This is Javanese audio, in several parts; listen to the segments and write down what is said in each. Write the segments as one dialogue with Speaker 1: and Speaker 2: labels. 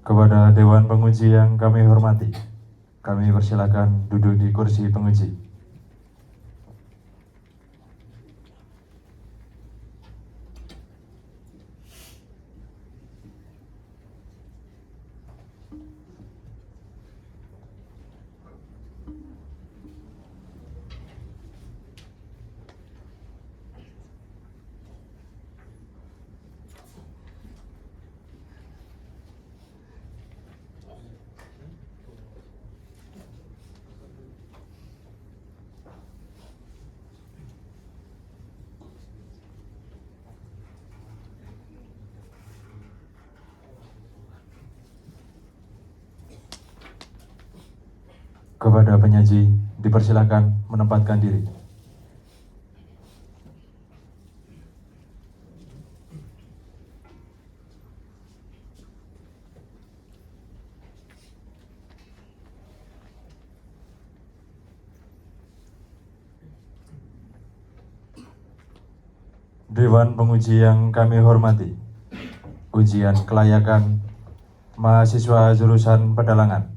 Speaker 1: Kepada Dewan Penguji yang kami hormati, kami persilakan duduk di kursi penguji. Kepada penyaji, dipersilakan menempatkan diri. Dewan Penguji yang kami hormati, ujian kelayakan mahasiswa jurusan Pedalangan,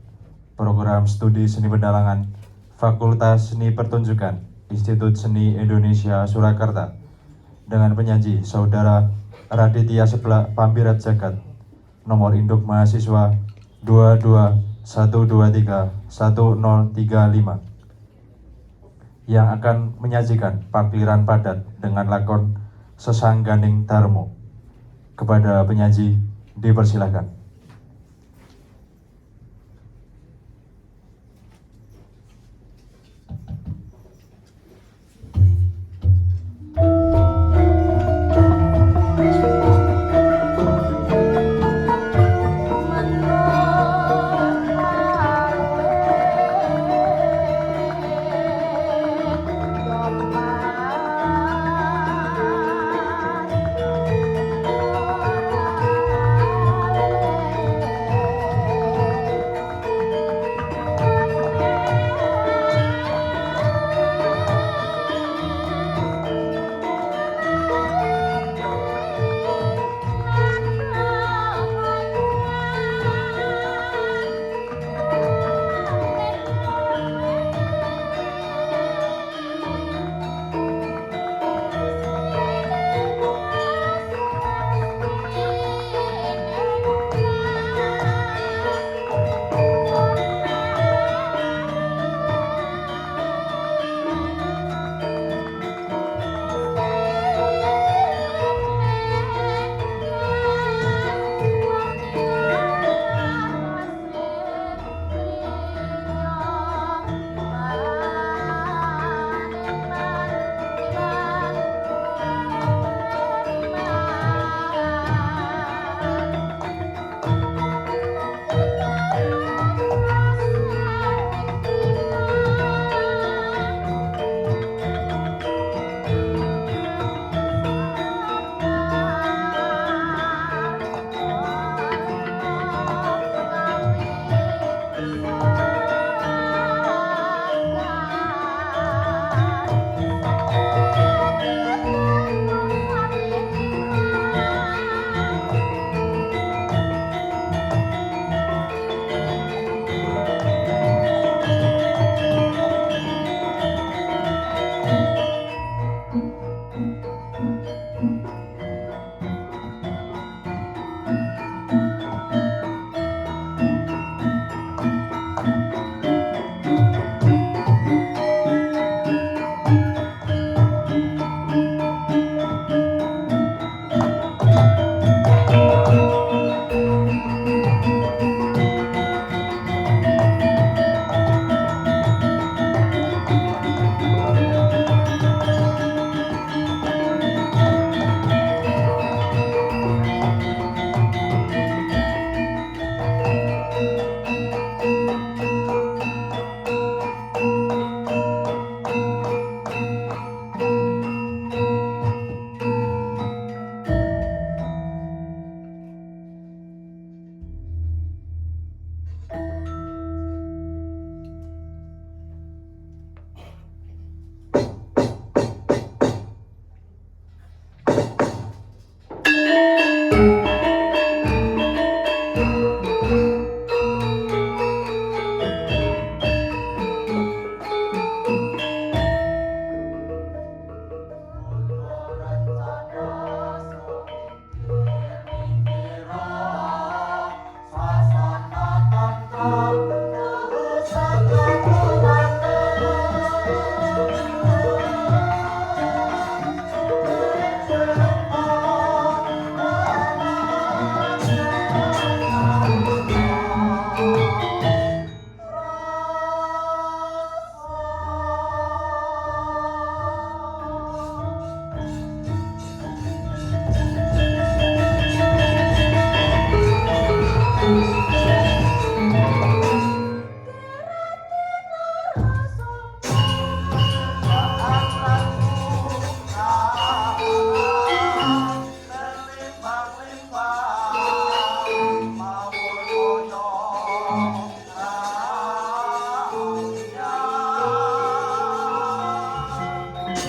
Speaker 1: Program Studi Seni Pedalangan, Fakultas Seni Pertunjukan, Institut Seni Indonesia Surakarta, dengan penyaji Saudara Raditya Seblak Pampirat Jagat, nomor induk mahasiswa 221231035, yang akan menyajikan Pakliran Padat dengan lakon Sesangganing Darmo. Kepada penyaji, dipersilakan.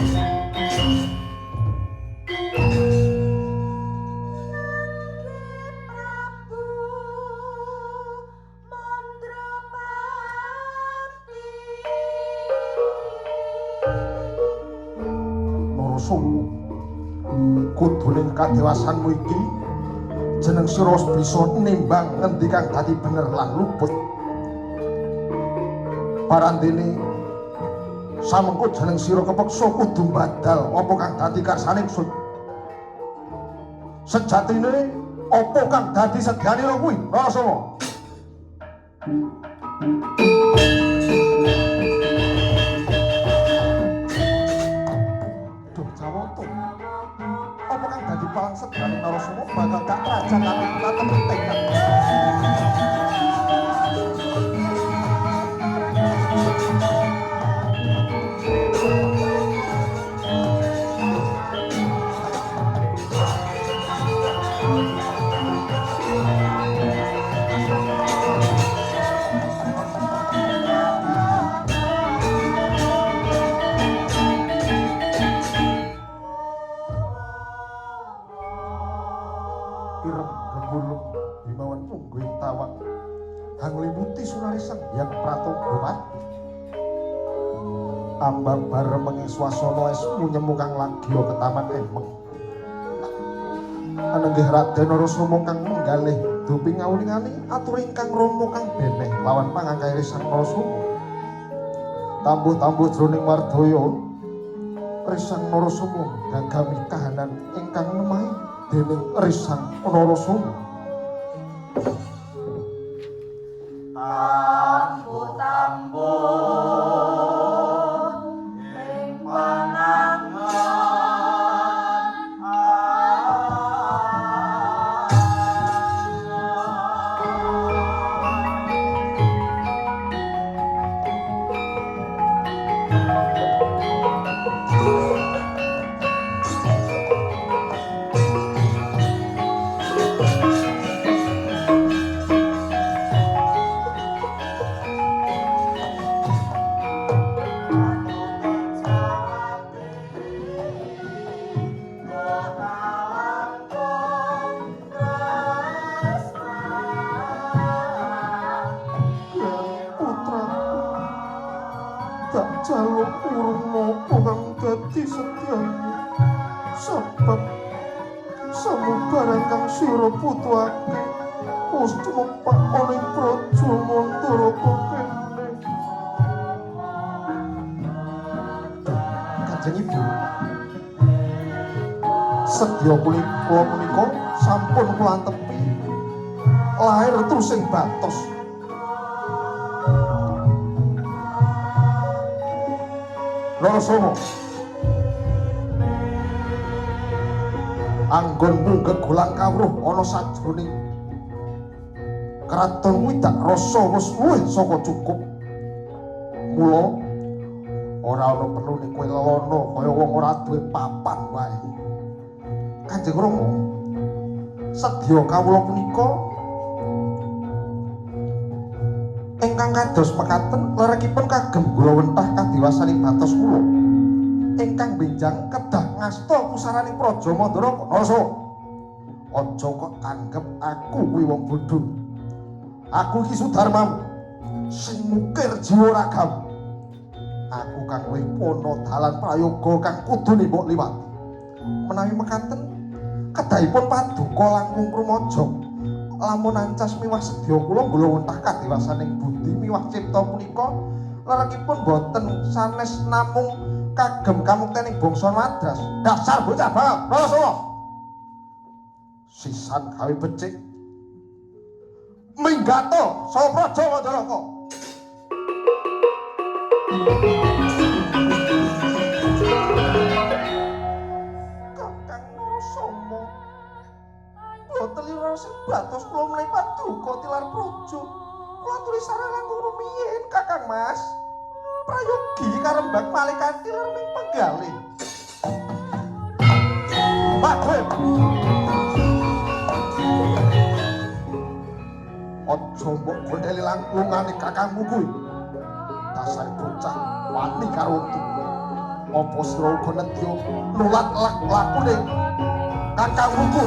Speaker 2: Narasoma, kuduning kadewasanmu iki jeneng sira bisa nimbang ngendi kang dadi bener lan luput. Parandene samengko jeneng sira kepeksa kudu badal apa kang dadi karsane ingsun. Sejatine apa kang dadi sedyanira kuwi Narasoma? Duh Jawoto, apa kang dadi palang sedane Narasoma bakal gak raja kami tatep tekad. Ireng gegulung himawan mungguing tawang hanglimuti sunariseng yang pratanggawan ambang bareng swasana esmu nyemukang lagya ketaman emeng anenggih Raden Narasoma kang menggalih duping ngawulingani atur ingkang rama kang beneh lawan pangangkairi Sang Narasoma tambuh-tambuh jroning mardaya Risang Narasoma gagami kahanan ingkang nemahi dening Risang Narasoma.
Speaker 3: Tambuh-tambuh ing panangan
Speaker 2: jaluk urung napa kang dadi setyane sebab samubarang kang sira putuake wis tumepak ana ing praja Mandaraka kene. Kanjeng Ibu, sedya kula punika sampun kula antepi lair terus ing Batos. Narasoma, anggonmu gegolang kawruh ana sajroning kraton kuwi dak rasa wis luwih saka cukup. Mula ora ana perlu ning kowe lelono kaya wong ora duwe papan wae. Kanjeng Rama, sedya kawula punika ingkang kados mekaten lerekipun kagem kula wentah kadiwasaning Batos kula ingkang benjang kedah ngasta pusaraning Praja Mandaraka. Narasoma, aja kok anggep aku kuwi wong bodho. Aku iki Sudarmamu sing mukir jiwa ragamu. Aku kang kowe ana dalan prayoga kang kudu mbok liwati. Menawi mekaten kedahipun paduka langkung rumaja lamun ancas miwah sedya kula nggula wentah kadiwasaning budi miwah cipta punika lerekipun boten sanes namung kagem kamuktening bangsa Madras. Dasar bocah banget, Narasoma. Sisan gawe becik minggato saka Praja Mandaraka. Kakang Narasoma, boten lira sing Batos kula menawi paduka tilar praja. Kula aturi sareng langkung rumiyin, Kakang Mas. Prayogi karembak malih kanthi lerming penggalih. Magrib. Aja mbok gondheli langkungane kakangmu kuwi. Dasar bocah wani karo untu. apa sira uga nedya nulat lakune Kakang Wuku.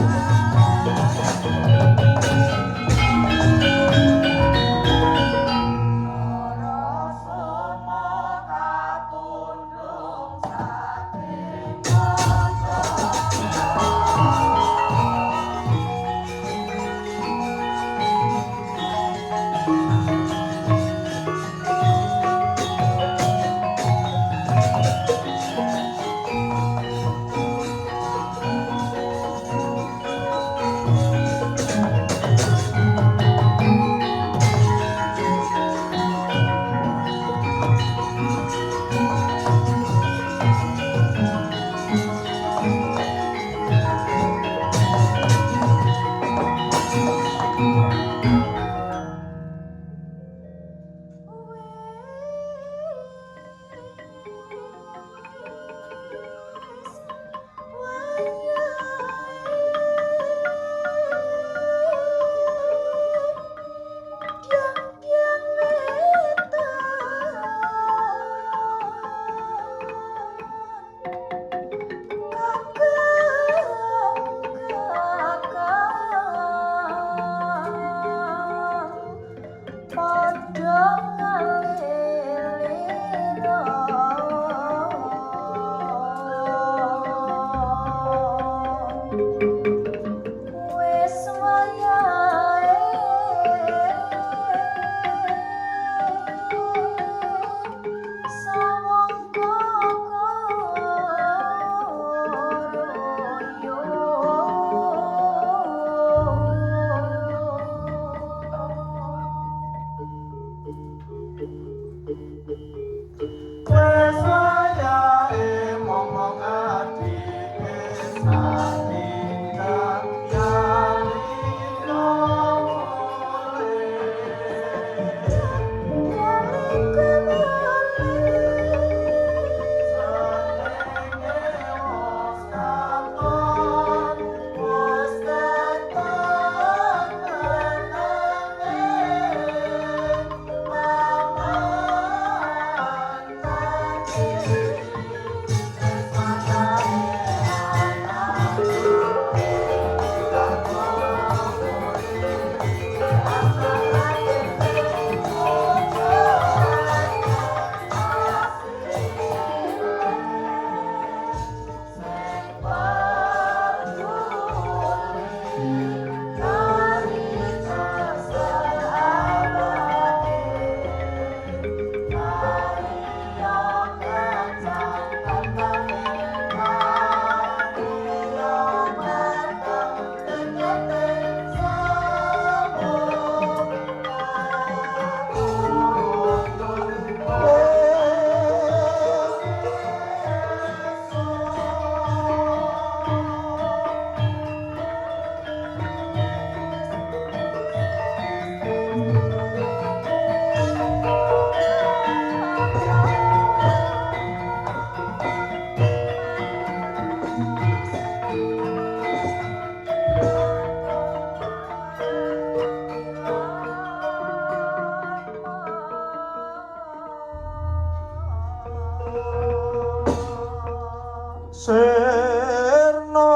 Speaker 2: Sirna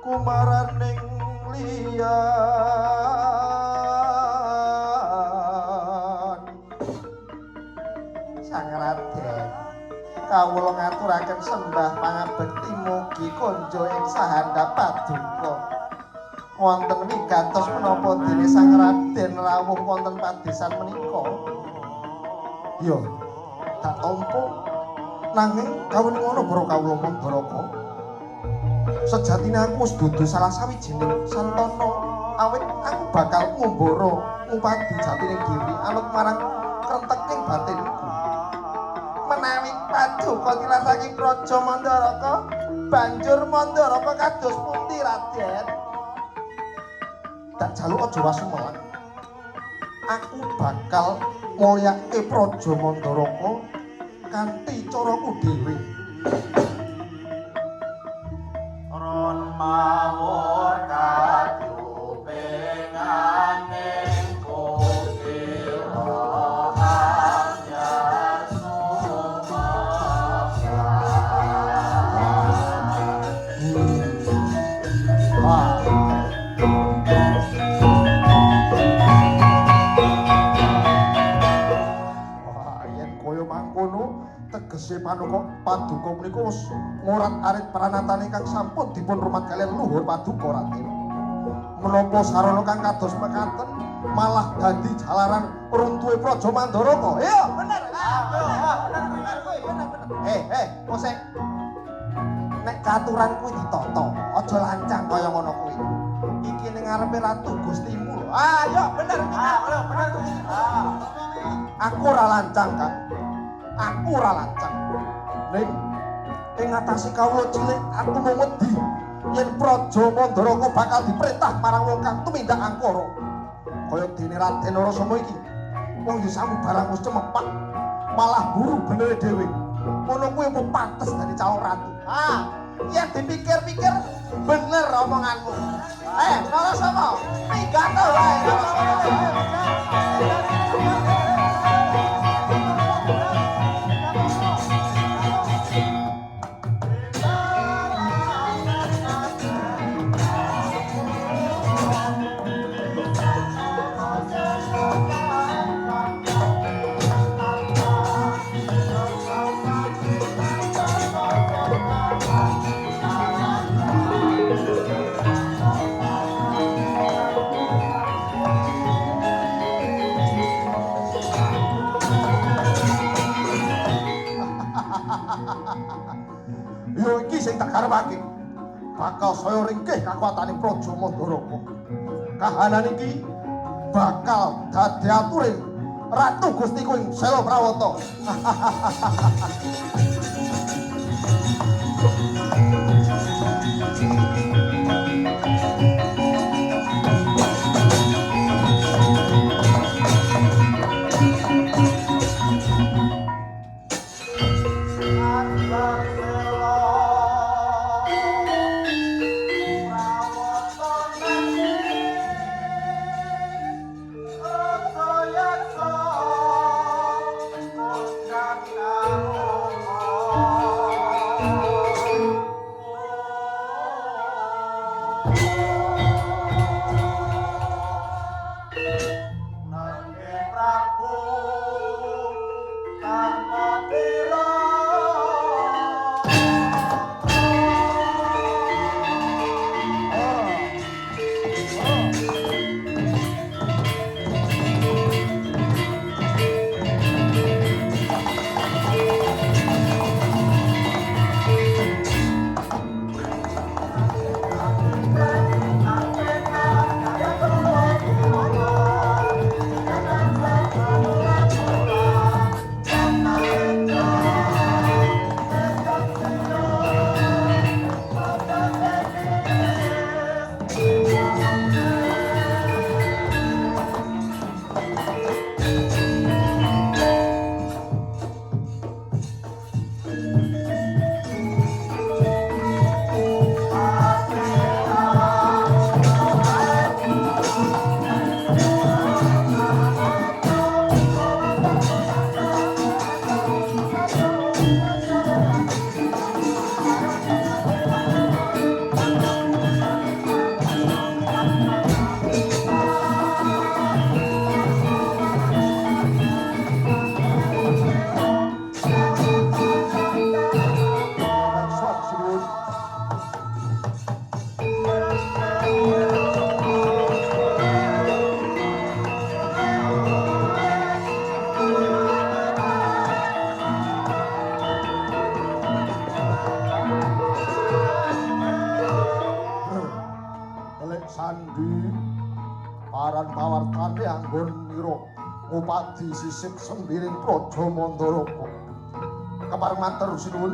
Speaker 2: kumaraning liyan Sang Raden kawula ngaturaken sembah pangabekti mugi konjo ing sahandhap paduka wonten wigatos menapa dene Sang Raden rawuh wonten padesan menika. Iya, tak tampa nanging kawene ngono para kawula Mandaraka. Sejatine aku wis dudu salah sawijining santana awit aku bakal ngumbara ngupadi jatining diri anut marang krenteking batinku. Menawi paduka tilar saking Praja Mandaraka, banjur Mandaraka kados pundi Raden? Tak jaluk aja wasumelan. Aku bakal mulyake Praja Mandaraka kanthi caraku dhewe.
Speaker 3: Ron mawur kadupinganing kukira
Speaker 2: tegese paduka menika wis ngorat-arit pranatan ingkang sampun dipun rumat kalian luhur paduka Raden. Menapa sarana kang kados mekaten malah dadi jalaran runtuhe Praja Mandoraka. Iya, bener. Bener. Kosek. Nek katuran kuwi ditata, aja lancang kaya ngono kuwi. Iki ning ngarepe Ratu Gustimu lho. Ayo, bener. Bener. Aku ora lancang, Kang. Aku ora lancang. Ning ngatasi kawula cilik aku mau wedi yen Praja Mandoraka bakal diperintah marang wong kang tumindak angkara. Kaya dene Raden Narasoma iki. Wong ya samu barang wis cemepak, malah buru benere dhewe. Ngono kuwi apa pantes dadi calon ratu. Yen dipikir-pikir bener omonganmu. Narasoma, pidato wae Narasoma. Yo iki sing tak karepake. Bakal saya ringkih kakuwatane Praja Mandoraka. Kahanan iki bakal dadi aturing Ratu Gustiku ing Sela Prawata. pawartane anggon nira ngupadi sisip sembiring Praja Mandoraka. Kepareng matur sinuwun.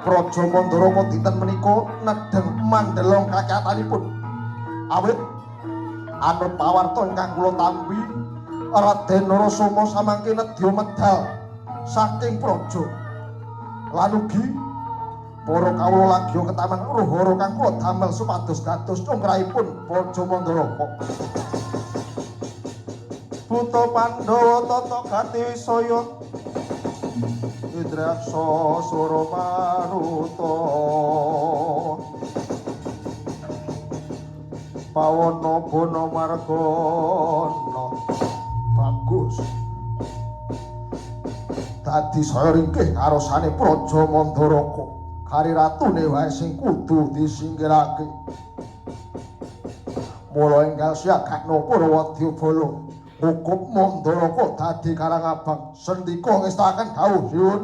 Speaker 2: Praja Mandoraka dinten menika nedheng mandelong kakayatanipun. Awit anut pawarta ingkang kula tampi Raden Narasoma samangke nedya medal saking praja. Lan ugi para kawula lagya ketaman ruhara kang kula damel supados dados congkrahipun Praja Mandoraka. Buta Pandhawa tata gati wisaya Indraksa Sura Maruta Pawana Bana Margana bagus dadi saya ringkih karo sane Praja Mandaraka. Kari ratune wae sing kudu disinggirake. Mula enggal siagakna Parawadya Bala. Hukum Mandaraka dadi Karangabang. Sendika ngestaken dawuh siwun.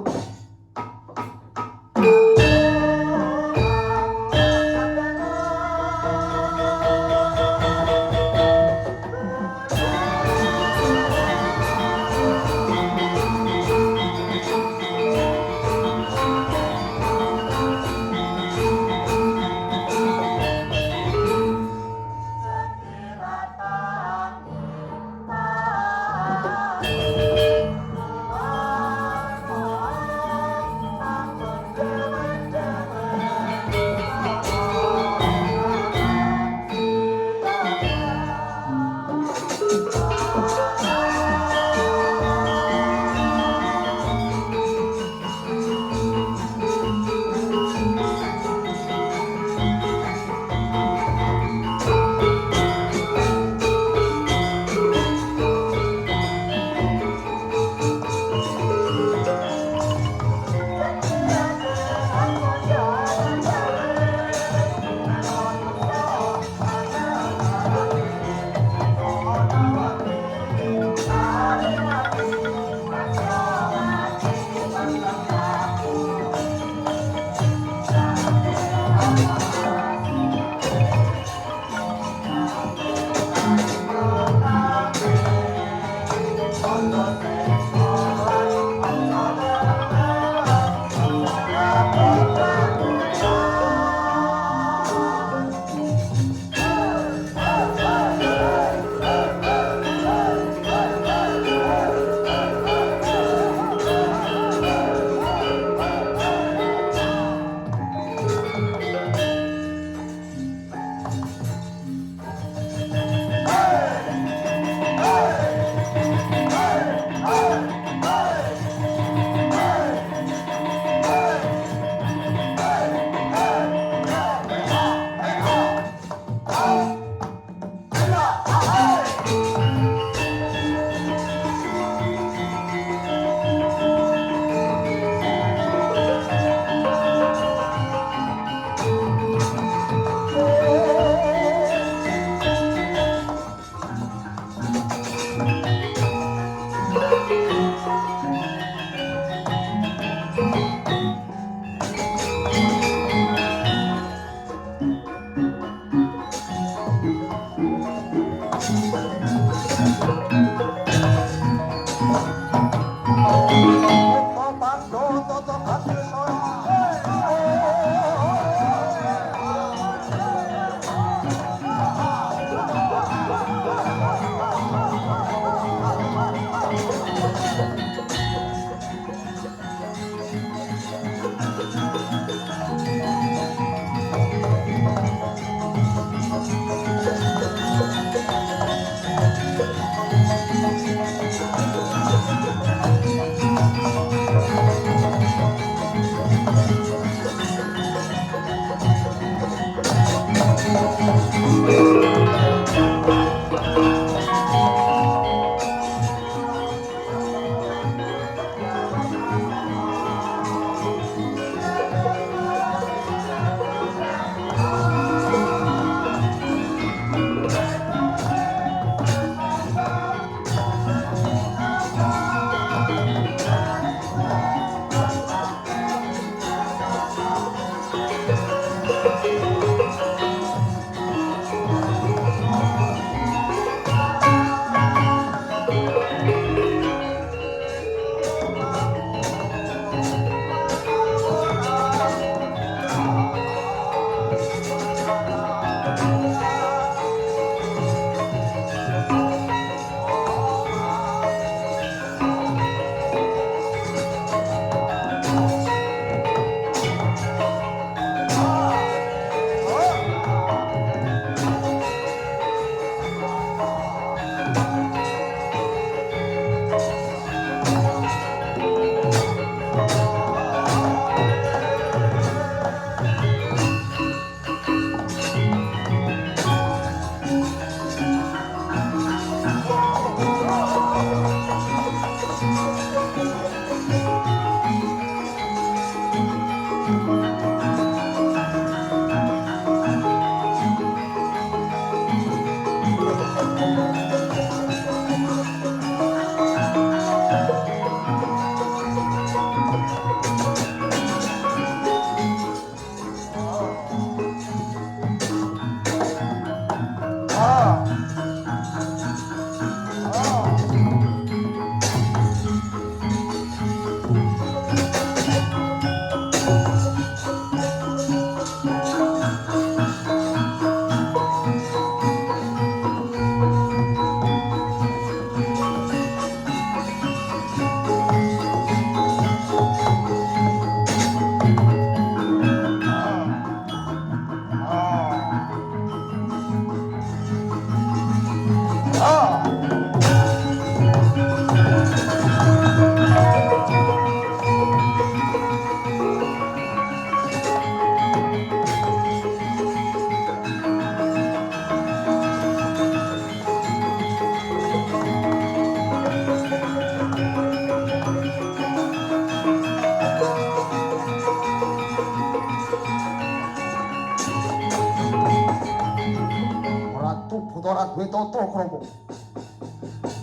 Speaker 2: Astra Krama.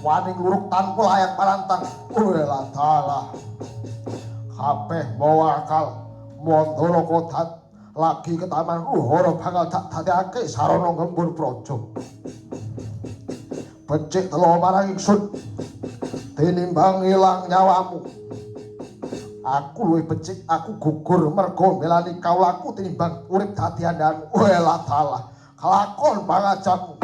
Speaker 2: Waning luruk tanpa layak parantang. Wela dalah. Kabeh mawa akal Mandara Kodat lagi ketaman Ruhara bakal tak dadekake sarana ngembur praja. Becik tela marang ingsun tinimbang ilang nyawamu. Aku luwih becik, aku gugur merga melani kaulaku tinimbang urip dadi andhamu. Wela dalah kelakon pangajamu.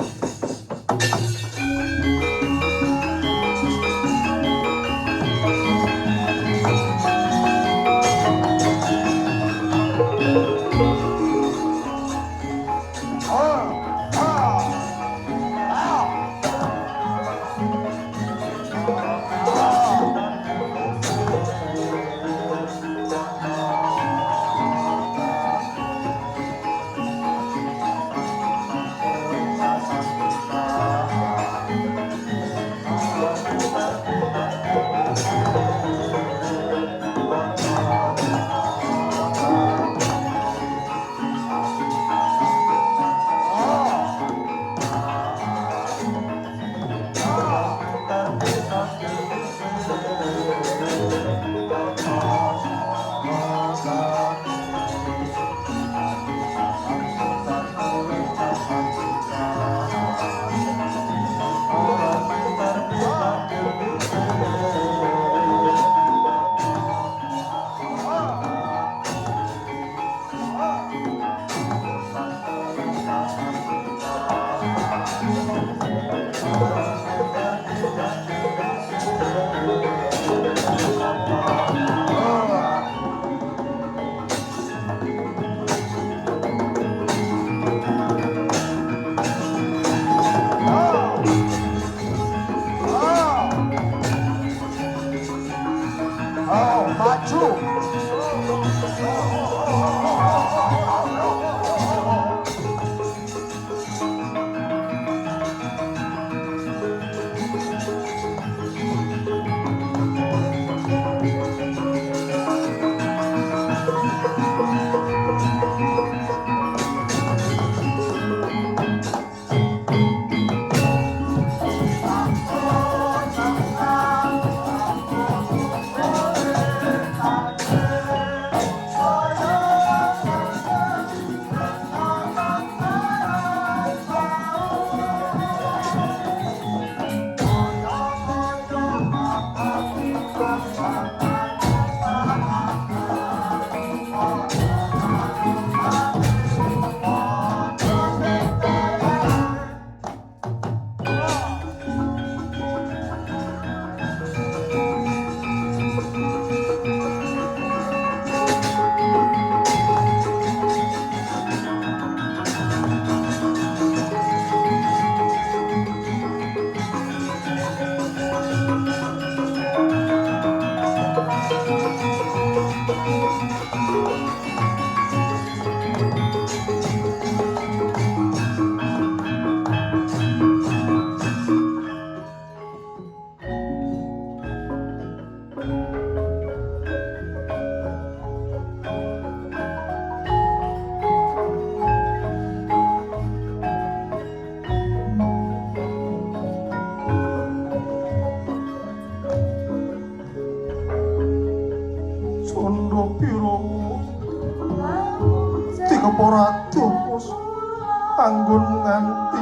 Speaker 4: Anggun nganti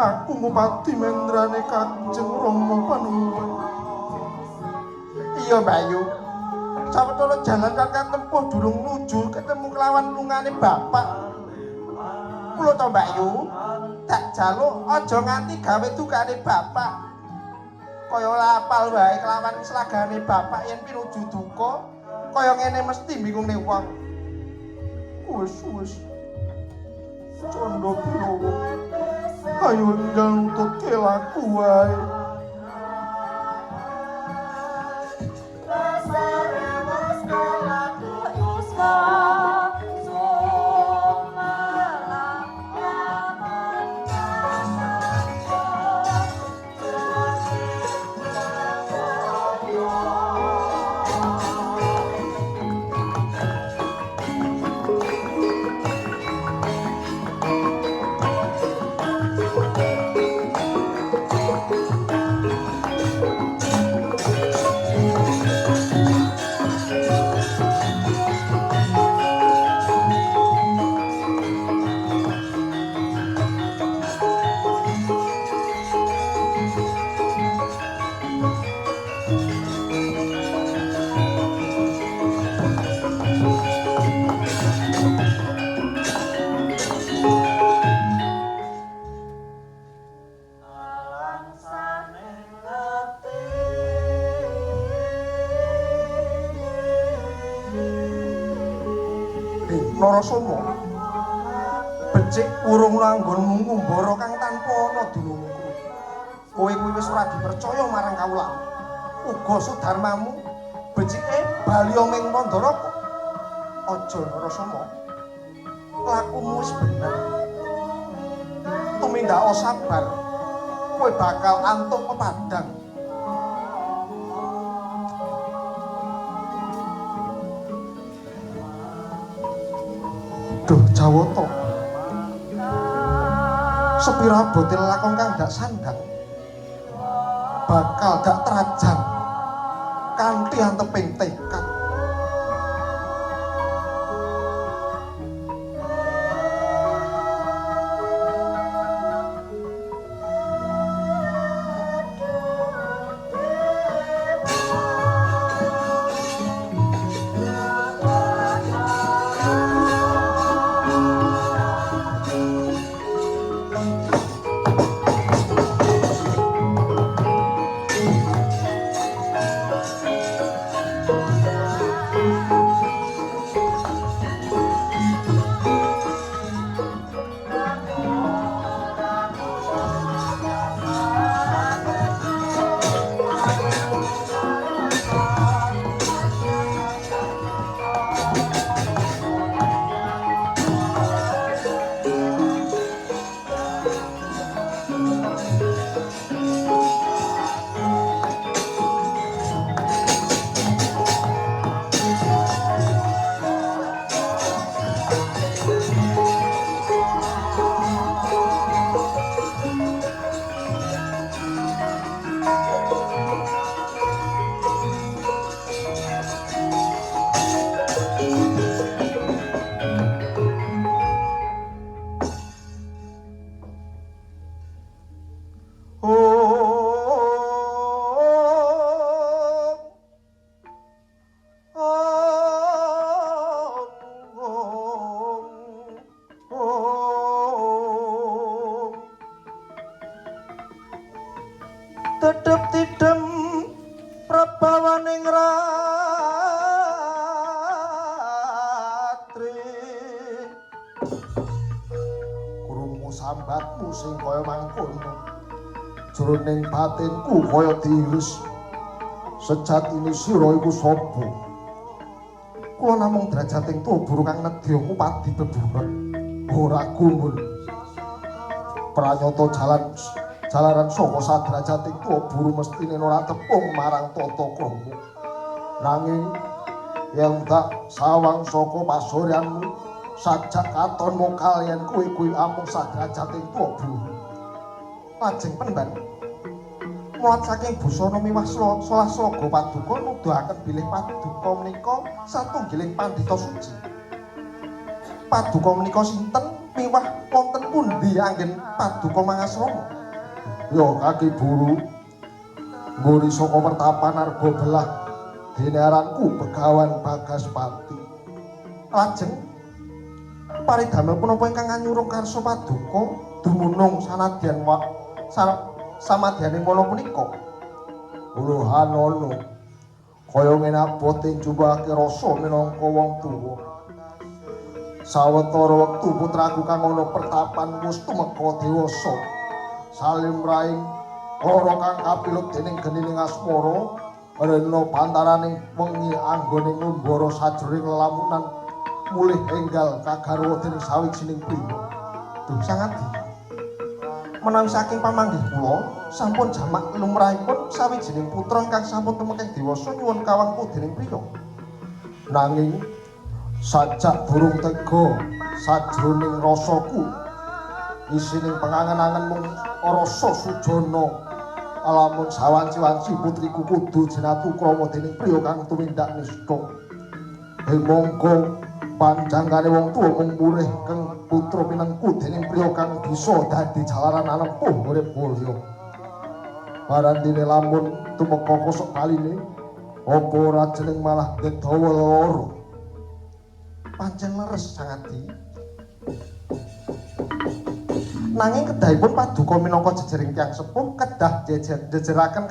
Speaker 4: aku ngupati mendrane Kanjeng Rama Panuwun.
Speaker 2: Iya Bayu, sawetara jalan kang tempuh durung nuju ketemu kelawan lungane bapak. Mula to Bayu, tak jaluk aja nganti gawe dukane bapak. Kaya lapal wae kelawan slagane bapak yen pinuju duka, kaya ngene mesti bingungne wong.
Speaker 4: Wis. Candha Birawa, ayo enggal nututke laku wae.
Speaker 2: Narasoma. Becik urung nanggonmu ngumbara kang tanpa ana dunungku. Kowe kuwi wis ora dipercaya marang kawula. Uga sudarmamu becike bali omeng Mandaraka. Aja Narasoma. Lakumu wis bener. Tumindak sabar. Kowe bakal antuk pepadang. Duh Jawata. Sepira abote lakon kang dak sandang bakal dak terajang kanthi anteping tekad. Tetep tidem prabawaning ratri krungu sambatmu sing kaya mangkono jroning batinku kaya diiris sejatine sira iku sapa kula namung drajating tuwa buru kang nedya kupadi beburon ora gumun pranyata jalaran saka sadrajating tuwa buru mestine ora tepung marang tata krama nanging yen tak sawang saka pasuryanmu sajak katonmu kaliyan kuwi amung sadrajating tuwa buru lajeng pendan muat saking busana miwah solah sloga paduka nuduhaken bilih paduka menika satunggiling pandhita suci paduka menika sinten miwah wonten pundi anggen paduka mangasrama yo kaki buru mburi saka pertapan arga belah dene aranku Begawan Bagaspati lajeng paridamel punapa ingkang nganyurung karsa paduka dumunung sanadyan samadyaning wana punika uluhanono kaya ngenabote njubahake rasa minangka wong tuwa sawetara wektu putraku kang ana pertapan wis tumeka dewasa salim raing lara kang kapilut dening genining asmara rena pantaraning wengi anggone ngumbara sajroning lamunan mulih enggal kagarwa dening sawijining priya duh sangadi menawi saking pamanggih kula sampun jamak lumrahipun sawijining putra ingkang sampun tumeka dewasa nyuwun kawangku dening priya nanging sajak durung tega sajroning rasaku isining pengangen-angen mung rasa sujana alamun sawanci-wanci putriku kudu jinatu krama dening priya kang tumindak nista monggo panjanggane wong tuwa mung murih kang putra pinengku dening priya kang bisa dadi jalaran anempuh urip mulya parandene lamun tumeka kosok kaline apa ora jeneng malah gedawa lara pancen leres sangadi nanging kedahipun paduka minangka jejering tiyang sepuh kedah jejeraken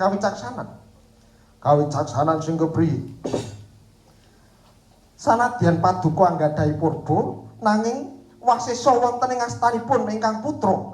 Speaker 2: kawicaksanan sing kepriye Sanadyan paduka anggadhahi purba nanging wasesa wonten ing astanipun ingkang putra.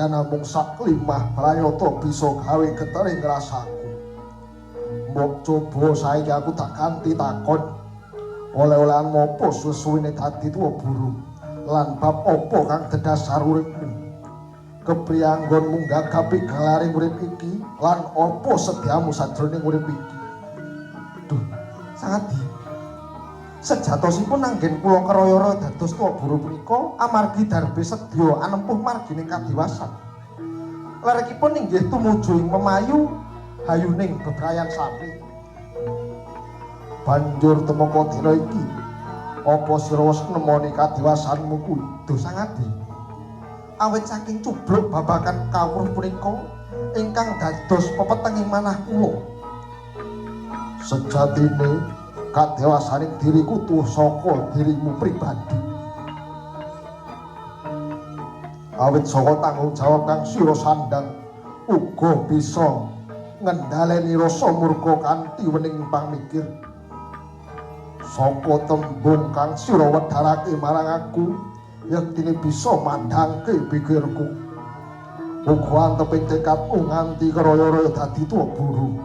Speaker 2: Namung saklimah prayata bisa gawe getering rasaku. Mbok coba saiki aku tak ganti takon. Oleh-olehan mopo suwe-suwene dadi tuwa buru? Lan bab apa kang dedasar uripmu? Kepriyanggonmu nggagapi gelaring urip iki lan apa sediamu sajroning urip iki? Duh, Sangadi. Sejatosipun anggen kula kerayara dados tuwa buru punika amargi darbe sedya anempuh margining kadiwasan. Larekipun inggih tumuju ing memayu hayuning bebrayan sapi. Banjur temeka dina iki apa sira wis nemoni kadiwasanmu kuwi? Duh Sangadi. Awit saking cubluk babagan kawruh punika ingkang dados pepetenging manah kula. Sejatine kadewasaning diriku tuh saka dirimu pribadi. Awit saka tanggung jawab kang sira sandang uga bisa ngendhaleni rasa murka kanthi wening pamikir. Saka tembung kang sira wedharake marang aku yektine bisa mandhangke pikirku. Uga anteping tekadmu nganti keraya-raya dadi tuwa buru.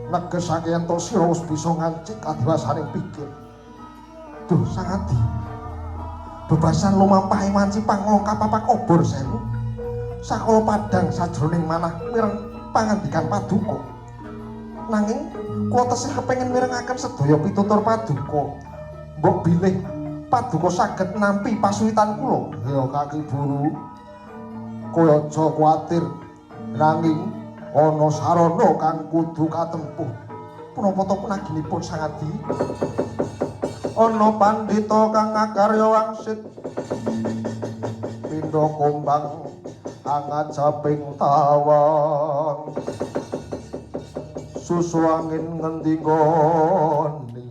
Speaker 2: Negesake ento sira wis bisa ngancik kadiwasaning pikir. Duh Sangadi. Bebasan lumampahe wanci panglongkap papak obor sewu. Sakala padhang sajroning manah mireng pangandikan paduka. Nanging kula tesih kepengin mirengaken sedaya pitutur paduka. Mbok bilih paduka saged nampi pasuwitan kula. Ya Kaki Buru. Kowe aja kuwatir. Nanging ana sarana kang kudu katempuh. Punapa to punaginipun Sangadi? Ana pandhita kang ngakarya wangsit pindha kumbang angajaping tawang susu angin ngendi nggone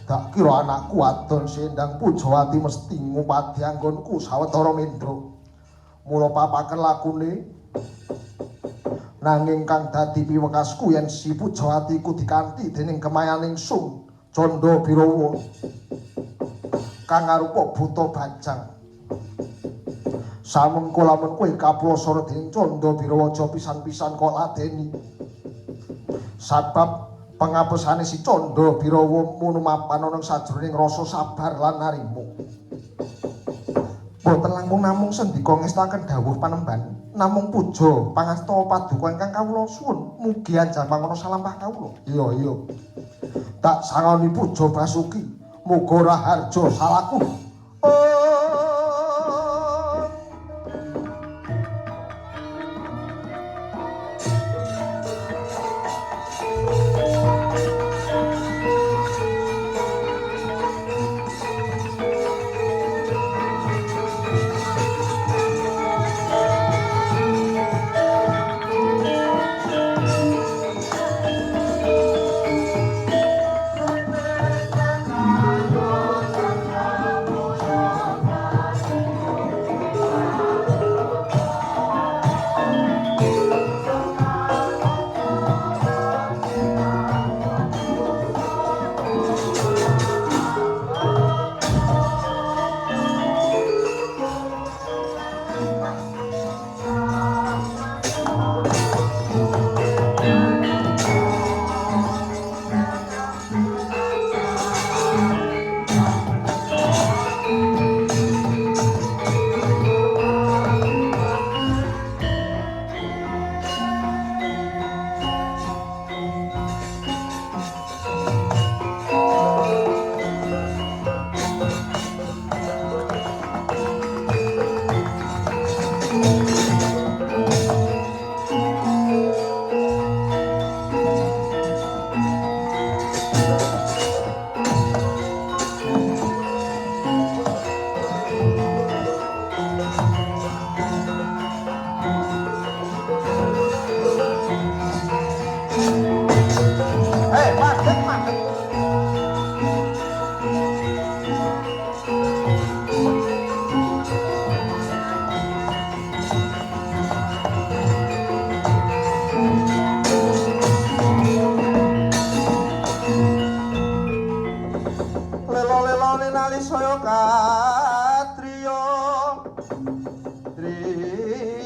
Speaker 2: tak kira anakku wadon sendang Pujawati mesti ngupadi anggonku sawetara mendra. Mula papaken lakune nanging kang dadi piwekasku yen si Pujawati ku dikanthi dening kemayaning Sung Candha Birawa kang arupa buta bajang. Samengko lamun kowe kaplosora dening Candha Birawa aja pisan-pisan kok ladeni. Sabab pangapesane si Candha Birawa munu mapan ana sajroning rasa sabar lan narimu. Boten langkung namung sendika ngestaken dawuh panemban, namung puja pangasta paduka ingkang kawula suwun mugi anjang mangono salampah kawula. Iya. Tak sangoni puja Basuki, muga raharja salaku.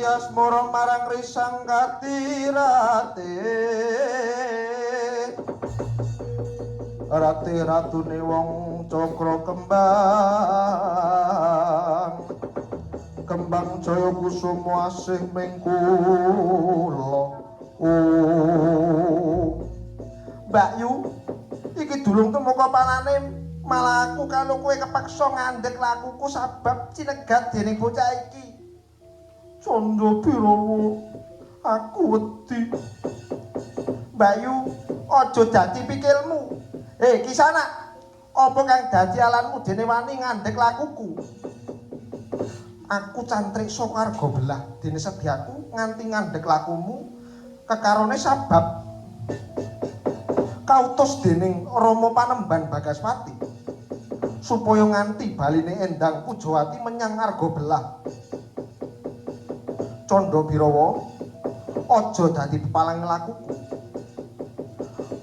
Speaker 2: asmara marang risang katirate rate ratune wong cakra kembang kembang jaya kusuma asih mengkula Mbak Yu iki durung temuka panane malah aku kalau kowe kepaksa ngandhek lakuku sabab cinegat dening bocah iki
Speaker 4: Candra Birawa aku wedi
Speaker 2: Mbak Yu aja dadi pikirmu Kisana apa kang dadi alanmu dene wani ngandhek lakuku aku cantrik saka arga belah dene sediaku nganti ngandhek lakumu kekarone sabab kautus dening Rama Panemban Bagaspati supaya nganti baline Endang Pujawati menyang arga belah Candra Birawa aja dadi pepalang lakuku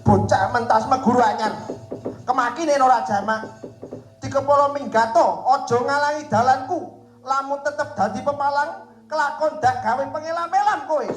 Speaker 2: bocah mentas meguru anyar kemakine ora jamak dikepala minggato aja ngalangi dalanku lamun tetep dadi pepalang kelakon dak gawe pengelam-elam kowe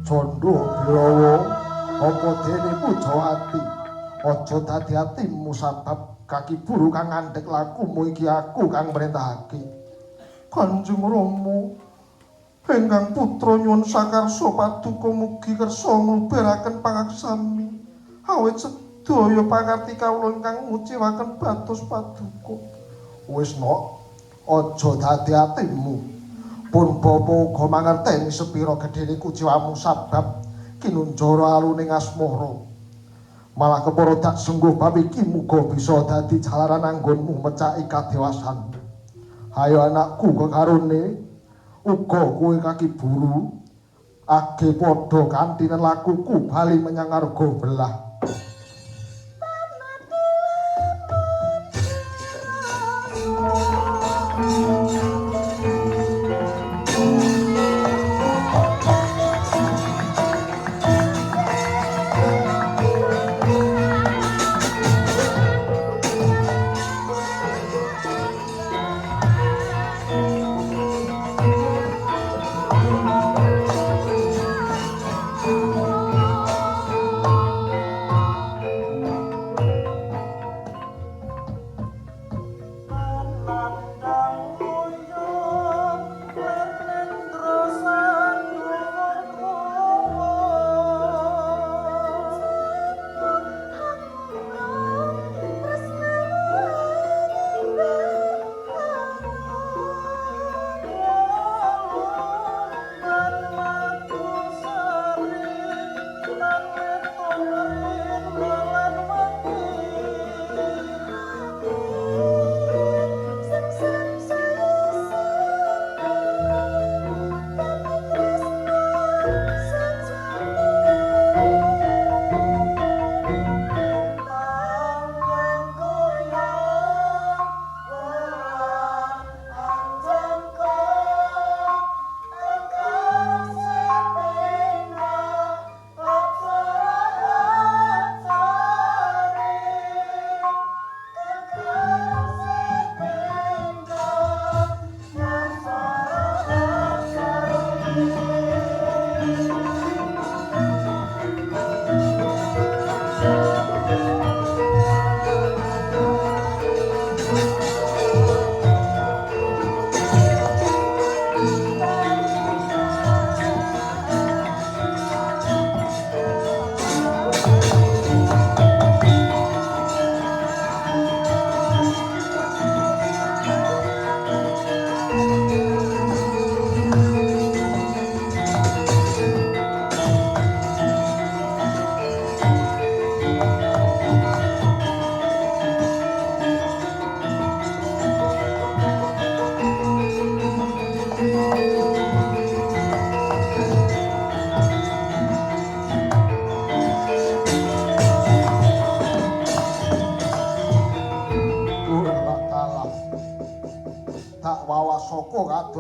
Speaker 2: Candra Birawa apa dene Pujawati aja dadi atimu sabab kaki buru kang ngandhek lakumu iki aku kang mrentahake
Speaker 4: Kanjeng Rama ingkang putra nyuwun sakarsa paduka mugi kersa ngluberaken pangaksami awit sedaya pangarti kawula ingkang nguciwaken batos paduka
Speaker 2: wis nok aja dadi atimu pun bapa uga mangerteni sepira gedhene kuciwamu sabab kinunjara aluning asmara malah kepara dak sengguh bab iki muga bisa dadi jalaran anggonmu mecaki kadewasanmu hayo anakku kekarone uga kowe kaki buru age padha kanthi lakuku bali menyang arga belah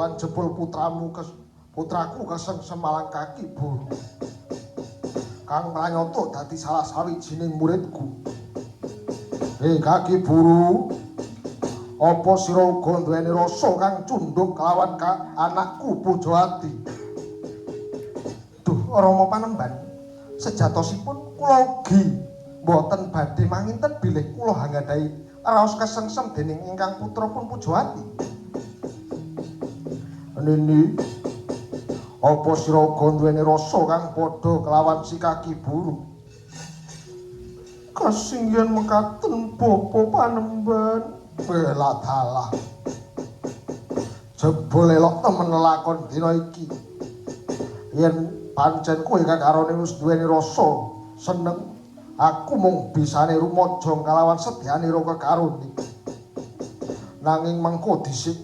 Speaker 2: lan jebul putraku kesengsem malang kaki buru. Kang Pranyata dadi salah sawijining muridku. Kaki buru, apa sira uga nduweni rasa kang cundhuk kelawan anakku Pujawati?
Speaker 4: Duh, Rama Panembahan, sejatosipun kula ugi boten badhe manginten bilih kula hanggadhahi raos kesengsem dening ingkang putra pun Pujawati.
Speaker 2: Nini, apa sira uga nduweni rasa kang padha kelawan si Kaki Buru?
Speaker 4: Kasinggihan mekaten Bapa Panembahan.
Speaker 2: Bela dalah. Jebul elok temen lakon dina iki. Yen pancen kowe kakarone wis duweni rasa seneng, aku mung bisane rumaja kalawan sedyanira kekarone. Nanging mengko dhisik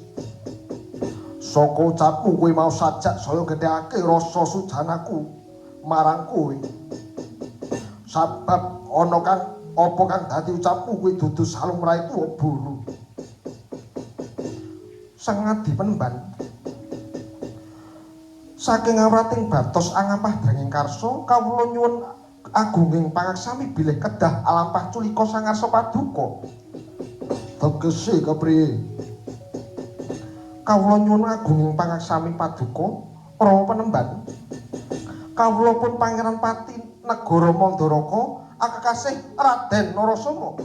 Speaker 2: saka ucapmu kowe mau sajak saya gedhekake rasa sujanaku marang kowe. Sabab ana kang apa kang dadi ucapmu kowe dudu salumrahe tuwa buru.
Speaker 4: Sang Adi Panembahan, saking awrating batos angampah drenging karsa kawula nyuwun agunging pangaksami bilih kedah alampah culika sangarsa paduka.
Speaker 2: Tegese kepriye?
Speaker 4: Kawula nyuwun agunging pangaksami paduka Rama Panembahan. Kawula pun Pangeran Pati Negara Mandaraka akekasih Raden Narasoma.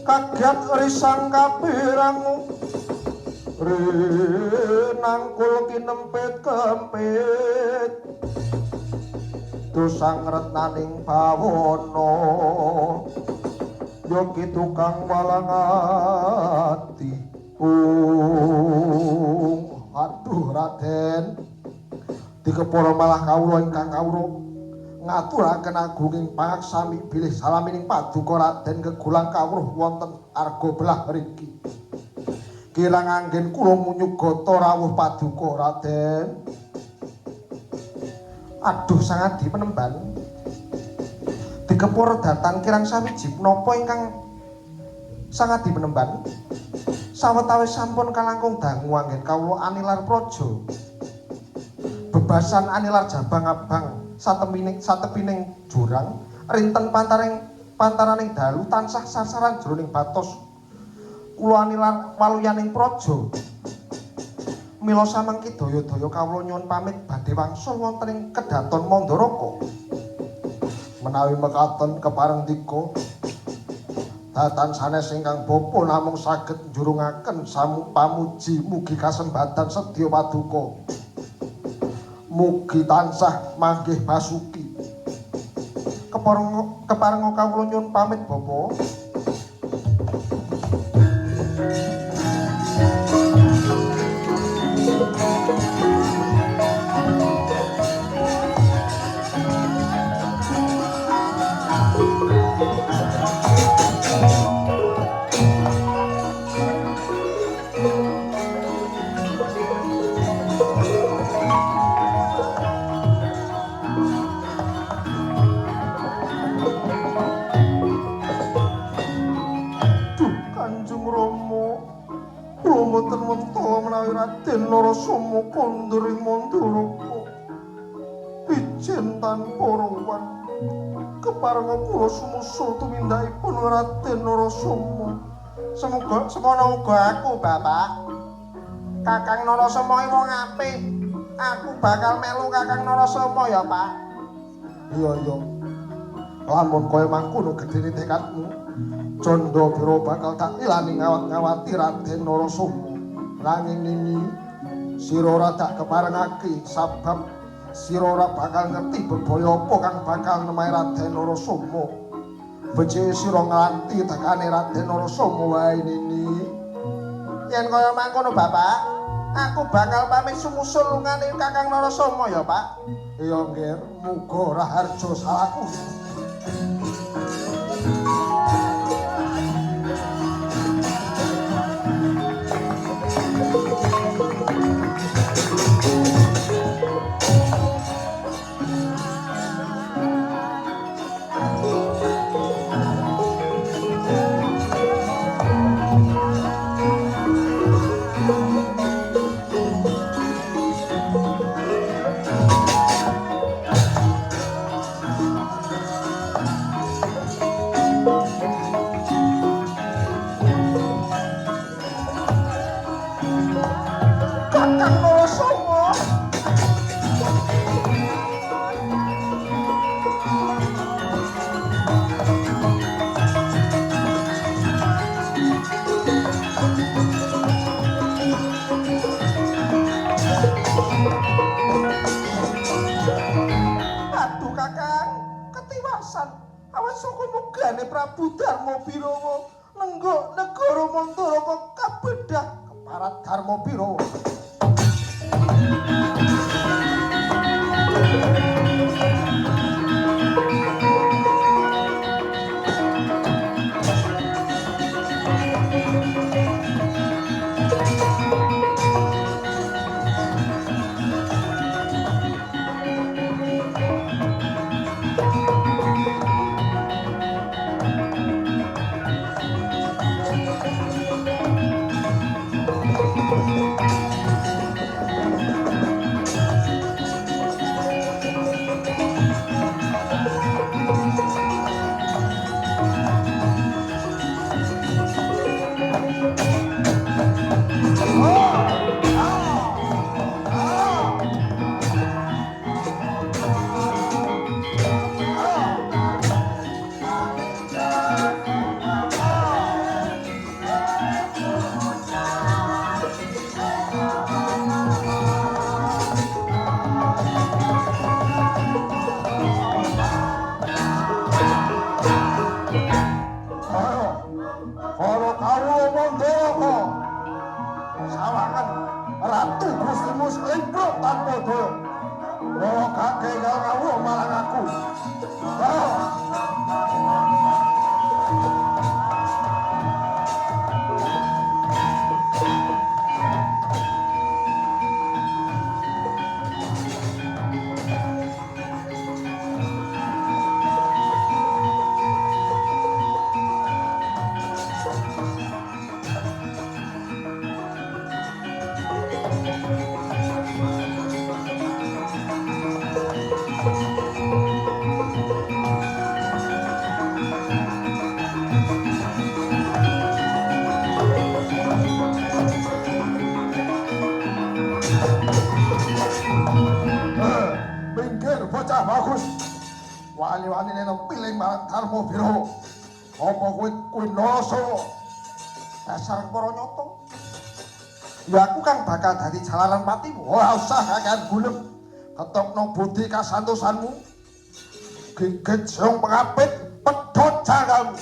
Speaker 4: Kagiat risang kapirangu nangkul kinempit kempit dosang retnaning bawana yogi tukang walang ati.
Speaker 2: Aduh Raden, dikepara malah kawula ingkang kawruh ngaturaken agunging pangaksami bilih salamining paduka Raden kegulang kawruh wonten arga belah mriki. Kirang anggen kula munyugata rawuh paduka Raden.
Speaker 4: Aduh Sang Adi Panembahan, dikepara datan kirang sawiji punapa ingkang Sang Adi Panembahan sawetawis sampun kalangkung dangu anggen kawula anilar praja. Bebasan anilar jabang abang satepining jurang rinten pantaraning dalu tansah sasaran jroning batos kula anilar waluyaning praja. Mila samangki daya-daya kawula nyuwun pamit badhe wangsul wonten ing Kedaton Mandaraka.
Speaker 2: Menawi mekaten kepareng dika datan sanes ingkang bapa namung saged njurungaken pamuji mugi kasembatan sedya paduka. Mugi tansah manggih basuki.
Speaker 4: Kepareng kawula nyuwun pamit Bapa. Mboten mentala menawi Raden Narasoma kondur ing Mandaraka ijen tanpa rawan keparenga kula sumusul tumindakipun Raden Narasoma. Semono uga aku Bapak. Kakang Narasoma wong apik. Aku bakal melu Kakang Narasoma ya Pak.
Speaker 2: Iya. Lamun kaya mangkono gedene tekadmu, Candra Biro bakal tak ilani ngawat-ngawati Raden Narasoma. Nanging nini sira ora tak keparengake sabab sira ora bakal ngerti bebaya apa kang bakal nemahi Raden Narasoma. Becike sira nglanti tekane Raden Narasoma wae nini.
Speaker 4: Yen kaya mangkono Bapak, aku bakal pamit sumusul lungane Kakang Narasoma ya Pak.
Speaker 2: Iya nggih, muga raharja salahku.
Speaker 4: tanpa daya. Ora kakek karo malang aku. Minggir bocah bagus. Wani-wani nang pilih marang Karmo Biro. Apa kowe Narasoma? Dasar para nyata. Ya aku kang bakal dadi jalaran patimu. Ora usah kakean gulem. Ketokno budi kasantosanmu. Gigit sing pengapit pedhot jagalmu.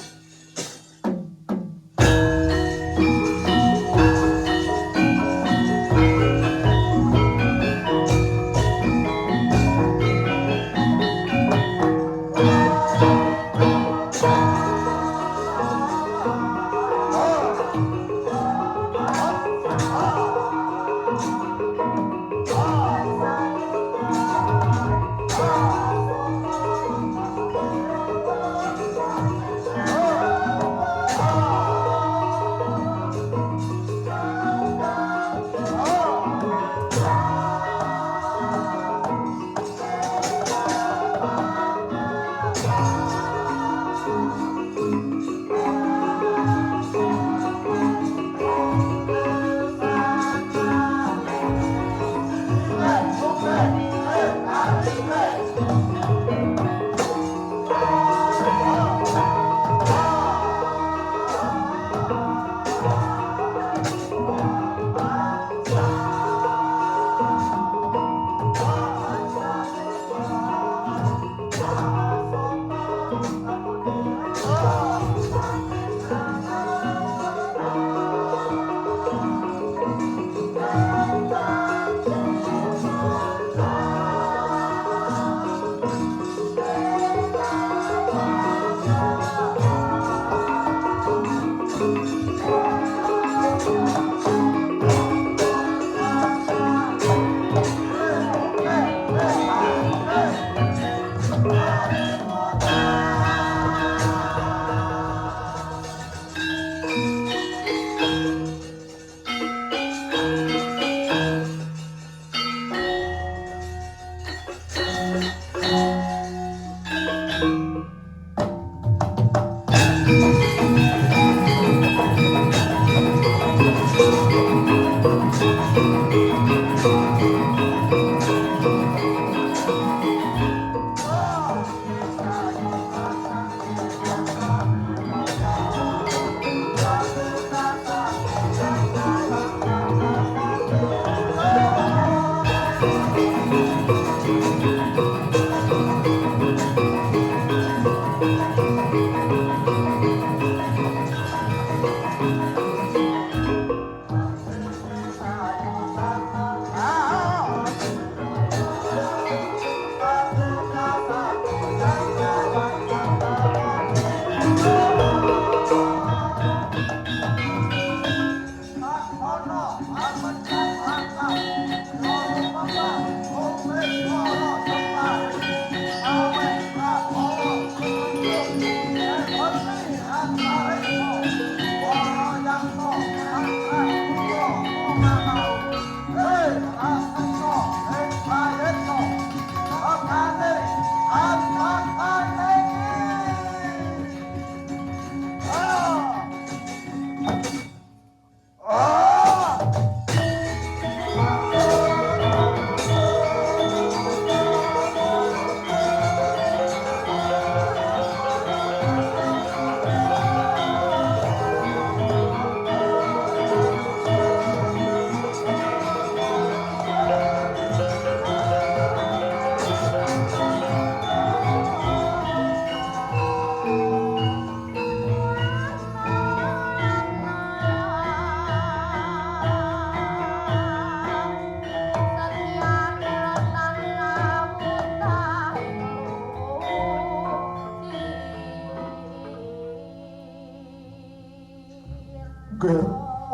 Speaker 4: Ger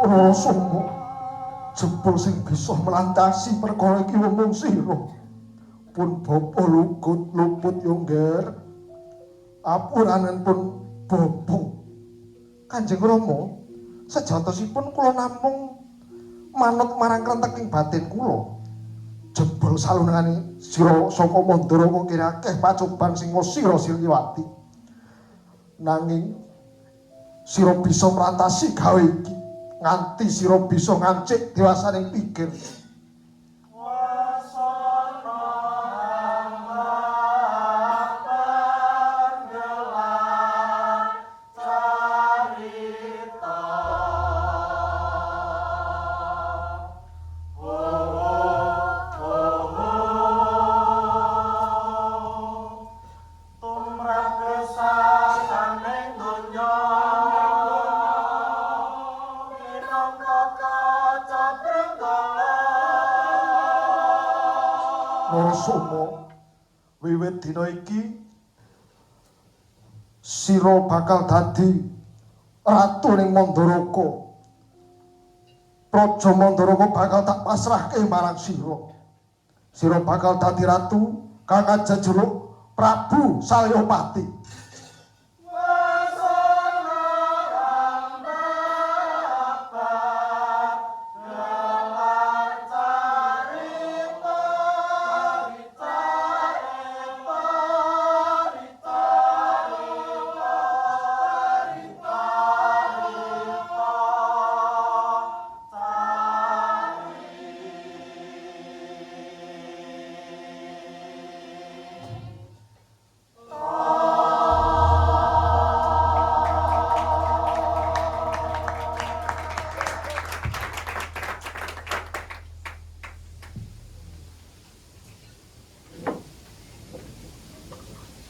Speaker 4: ora somo jebul sing bisa melantasi perkara iki mung sira. Pun bapa lugut luput yo Ger. Apuranen pun bapa. Kanjeng Rama, sejatosipun kula namung manut marang krenteking batin kula. Jebul salunane sira saka Mandara kok kira akeh pacoban sing sira Siliwati. Nanging sira bisa mrantasi gawe iki nganti sira bisa ngancik dewasaning pikir.
Speaker 3: Wasana hamba panggelar carita. Tumrap kesasaning donya minangka kaca pringgala.
Speaker 4: Narasoma, wiwit dina iki sira bakal dadi ratu ning Mandaraka. Praja Mandaraka bakal tak pasrahke marang sira. Sira bakal dadi ratu kang jejuluk Prabu Salyapati.
Speaker 3: Wasana hamba panggelar carita.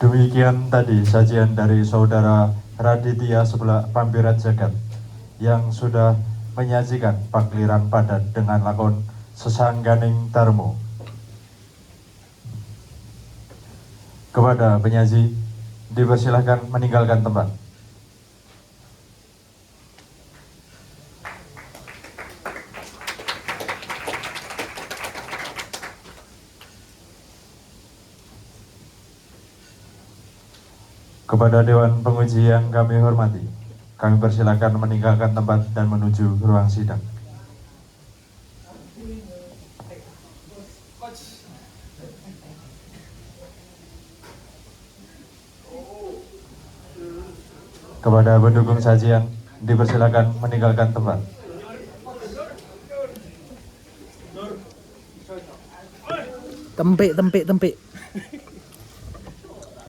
Speaker 1: Demikian tadi sajian dari saudara Raditya sebelah Pampirat Jagat yang sudah menyajikan Pakliran Padat dengan lakon Sesangganing Tarmo. Kepada penyaji dipersilahkan meninggalkan tempat. Kepada Dewan Penguji yang kami hormati, kami persilakan meninggalkan tempat dan menuju ruang sidang. Kepada pendukung sajian, dipersilakan meninggalkan tempat.
Speaker 5: Tempik.